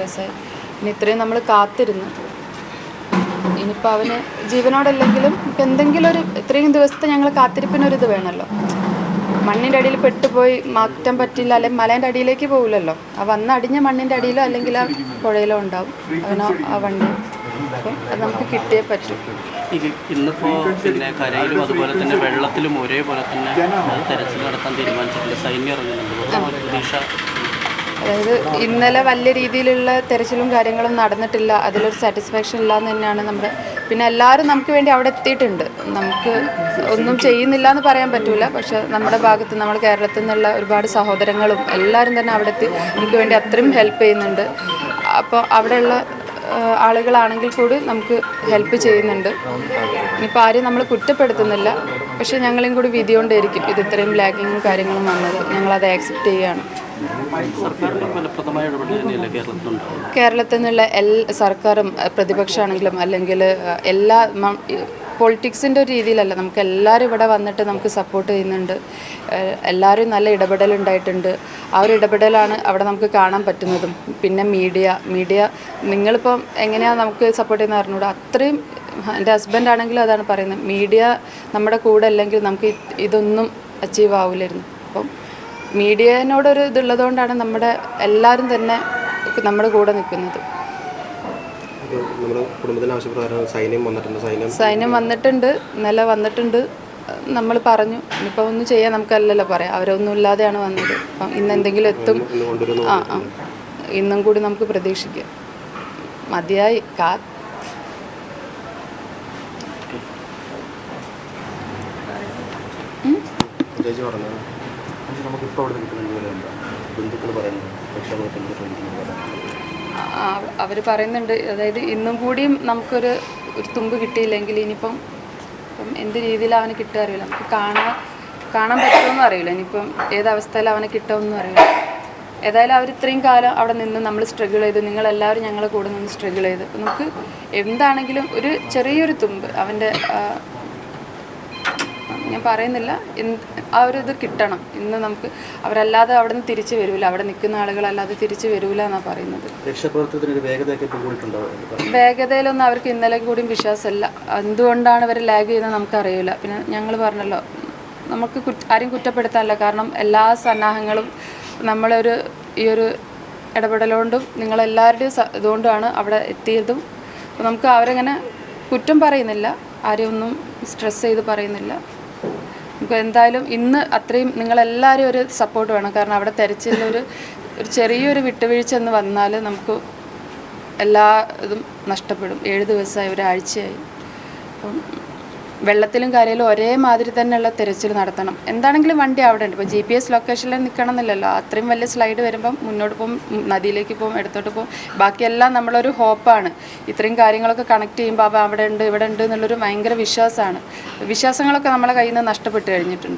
വയസ്സായി. ഇനി ഇത്രയും നമ്മൾ കാത്തിരുന്നു. ഇനിയിപ്പോൾ അവന് ജീവനോടല്ലെങ്കിലും ഇപ്പം എന്തെങ്കിലും ഒരു ഇത്രയും ദിവസത്തെ ഞങ്ങൾ കാത്തിരിപ്പിനൊരിത് വേണമല്ലോ. മണ്ണിൻ്റെ അടിയിൽ പെട്ടുപോയി മാറ്റാൻ പറ്റില്ല, അല്ലെങ്കിൽ മലേൻ്റെ അടിയിലേക്ക് പോകില്ലല്ലോ. ആ വന്ന് അടിഞ്ഞ മണ്ണിൻ്റെ അടിയിലോ അല്ലെങ്കിൽ ആ പുഴയിലോ ഉണ്ടാവും അവനോ ആ വണ്ടി. അപ്പം അത് നമുക്ക് കിട്ടിയേ പറ്റും. ഇന്നിപ്പോൾ പിന്നെ കരയിലും അതുപോലെ തന്നെ വെള്ളത്തിലും ഒരേപോലെ തന്നെ തെരച്ചിൽ നടത്താൻ തീരുമാനിച്ചിട്ടുണ്ട്. സൈന്യം ഇറങ്ങുന്നുണ്ട്. പ്രതീക്ഷ അതായത് ഇന്നലെ വലിയ രീതിയിലുള്ള തെരച്ചിലും കാര്യങ്ങളും നടന്നിട്ടില്ല. അതിലൊരു സാറ്റിസ്ഫാക്ഷൻ ഇല്ലയെന്ന് തന്നെയാണ് നമ്മുടെ. പിന്നെ എല്ലാവരും നമുക്ക് വേണ്ടി അവിടെ എത്തിയിട്ടുണ്ട്. നമുക്ക് ഒന്നും ചെയ്യുന്നില്ല എന്ന് പറയാൻ പറ്റില്ല. പക്ഷേ നമ്മുടെ ഭാഗത്ത് നമ്മൾ കേരളത്തിൽ നിന്നുള്ള ഒരുപാട് സഹോദരങ്ങളും എല്ലാവരും തന്നെ അവിടെ എത്തി നമുക്ക് വേണ്ടി അത്രയും ഹെൽപ്പ് ചെയ്യുന്നുണ്ട്. അപ്പോൾ അവിടെയുള്ള ആളുകളാണെങ്കിൽ കൂടി നമുക്ക് ഹെൽപ്പ് ചെയ്യുന്നുണ്ട്. ഇനിയിപ്പോൾ ആരെയും നമ്മൾ കുറ്റപ്പെടുത്തുന്നില്ല. പക്ഷേ ഞങ്ങളെയും കൂടി വിധി കൊണ്ടേയിരിക്കും ഇത് ഇത്രയും ലാഗിങ്ങും കാര്യങ്ങളും വന്നത്. ഞങ്ങളത് ആക്സെപ്റ്റ് ചെയ്യുകയാണ്. കേരളത്തിൽ നിന്നുള്ള സർക്കാരും പ്രതിപക്ഷമാണെങ്കിലും അല്ലെങ്കിൽ എല്ലാ പൊളിറ്റിക്സിൻ്റെ ഒരു രീതിയിലല്ല, നമുക്ക് എല്ലാവരും ഇവിടെ വന്നിട്ട് നമുക്ക് സപ്പോർട്ട് ചെയ്യുന്നുണ്ട്. എല്ലാവരും നല്ല ഇടപെടലുണ്ടായിട്ടുണ്ട്. ആ ഒരു ഇടപെടലാണ് അവിടെ നമുക്ക് കാണാൻ പറ്റുന്നതും. പിന്നെ മീഡിയ നിങ്ങളിപ്പം എങ്ങനെയാണ് നമുക്ക് സപ്പോർട്ട് ചെയ്യുന്ന അറിഞ്ഞൂടാ. അത്രയും എൻ്റെ ഹസ്ബൻഡാണെങ്കിലും അതാണ് പറയുന്നത്, മീഡിയ നമ്മുടെ കൂടെ അല്ലെങ്കിൽ നമുക്ക് ഇതൊന്നും അച്ചീവ് ആവില്ലായിരുന്നു. അപ്പം മീഡിയനോടൊരു ഇതുള്ളതുകൊണ്ടാണ് നമ്മുടെ എല്ലാവരും തന്നെ നമ്മുടെ കൂടെ നിൽക്കുന്നത്. സൈന്യം വന്നിട്ടുണ്ട്, ഇന്നലെ വന്നിട്ടുണ്ട്. നമ്മൾ പറഞ്ഞു ഇനിയിപ്പോൾ ഒന്നും ചെയ്യാൻ നമുക്കല്ലല്ലോ പറയാം. അവരൊന്നും ഇല്ലാതെയാണ് വന്നത്. അപ്പം ഇന്ന് എന്തെങ്കിലും എത്തും. ഇന്നും കൂടി നമുക്ക് പ്രതീക്ഷിക്കാം. മതിയായി അവർ പറയുന്നുണ്ട്. അതായത് ഇന്നും കൂടിയും നമുക്കൊരു തുമ്പ് കിട്ടിയില്ലെങ്കിൽ ഇനിയിപ്പം എന്ത് രീതിയിലാണ് അവന് കിട്ടുക അറിയില്ല. നമുക്ക് കാണാൻ പറ്റുമെന്നും അറിയില്ല. ഇനിയിപ്പം ഏതവസ്ഥയിൽ അവനെ കിട്ടുമെന്നും അറിയില്ല. ഏതായാലും അവർ ഇത്രയും കാലം അവിടെ നിന്ന് നമ്മൾ സ്ട്രഗിൾ ചെയ്ത്, നിങ്ങളെല്ലാവരും ഞങ്ങളെ കൂടെ നിന്ന് സ്ട്രഗിൾ ചെയ്ത് നമുക്ക് എന്താണെങ്കിലും ഒരു ചെറിയൊരു തുമ്പ് അവൻ്റെ ഞാൻ പറയുന്നില്ല, ആ ഒരു ഇത് കിട്ടണം. ഇന്ന് നമുക്ക് അവരല്ലാതെ അവിടെ നിന്ന് തിരിച്ചു വരില്ല, അവിടെ നിൽക്കുന്ന ആളുകളല്ലാതെ തിരിച്ചു വരില്ല എന്നാണ് പറയുന്നത്. വേഗതയിലൊന്നും അവർക്ക് ഇന്നലെ കൂടിയും വിശ്വാസമല്ല. എന്തുകൊണ്ടാണ് അവർ ലാഗ് ചെയ്യുന്നത് നമുക്കറിയില്ല. പിന്നെ ഞങ്ങൾ പറഞ്ഞല്ലോ, നമുക്ക് ആരെയും കുറ്റപ്പെടുത്താനല്ല. കാരണം എല്ലാ സന്നാഹങ്ങളും നമ്മളൊരു ഈ ഒരു ഇടപെടലുകൊണ്ടും നിങ്ങളെല്ലാവരുടെയും ഇതുകൊണ്ടാണ് അവിടെ എത്തിയതും. അപ്പോൾ നമുക്ക് അവരങ്ങനെ കുറ്റം പറയുന്നില്ല, ആരെയും ഒന്നും സ്ട്രെസ് ചെയ്ത് പറയുന്നില്ല. നമുക്ക് എന്തായാലും ഇന്ന് അത്രയും നിങ്ങളെല്ലാവരും ഒരു സപ്പോർട്ട് വേണം. കാരണം അവിടെ തെരച്ചിലൊരു ചെറിയൊരു വിട്ടുവീഴ്ച എന്ന് വന്നാൽ നമുക്ക് എല്ലാ ഇതും നഷ്ടപ്പെടും. 7 ദിവസമായി, ഒരാഴ്ചയായി. അപ്പം വെള്ളത്തിലും കരയിലും ഒരേ മാതിരി തന്നെയുള്ള തെരച്ചിൽ നടത്തണം. എന്താണെങ്കിലും വണ്ടി അവിടെ ഉണ്ട്. ഇപ്പോൾ GPS ലൊക്കേഷനിൽ നിൽക്കണം എന്നില്ലല്ലോ. അത്രയും വലിയ സ്ലൈഡ് വരുമ്പം മുന്നോട്ട് പോകും, നദിയിലേക്ക് പോകും, ഇടത്തോട്ട് പോകും. ബാക്കിയെല്ലാം നമ്മളൊരു ഹോപ്പാണ്. ഇത്രയും കാര്യങ്ങളൊക്കെ കണക്ട് ചെയ്യുമ്പോൾ അവിടെ ഉണ്ട് ഇവിടെ ഉണ്ട് എന്നുള്ളൊരു ഭയങ്കര വിശ്വാസമാണ്. വിശ്വാസങ്ങളൊക്കെ നമ്മളെ കയ്യിൽ നിന്ന് നഷ്ടപ്പെട്ട് കഴിഞ്ഞിട്ടുണ്ട്.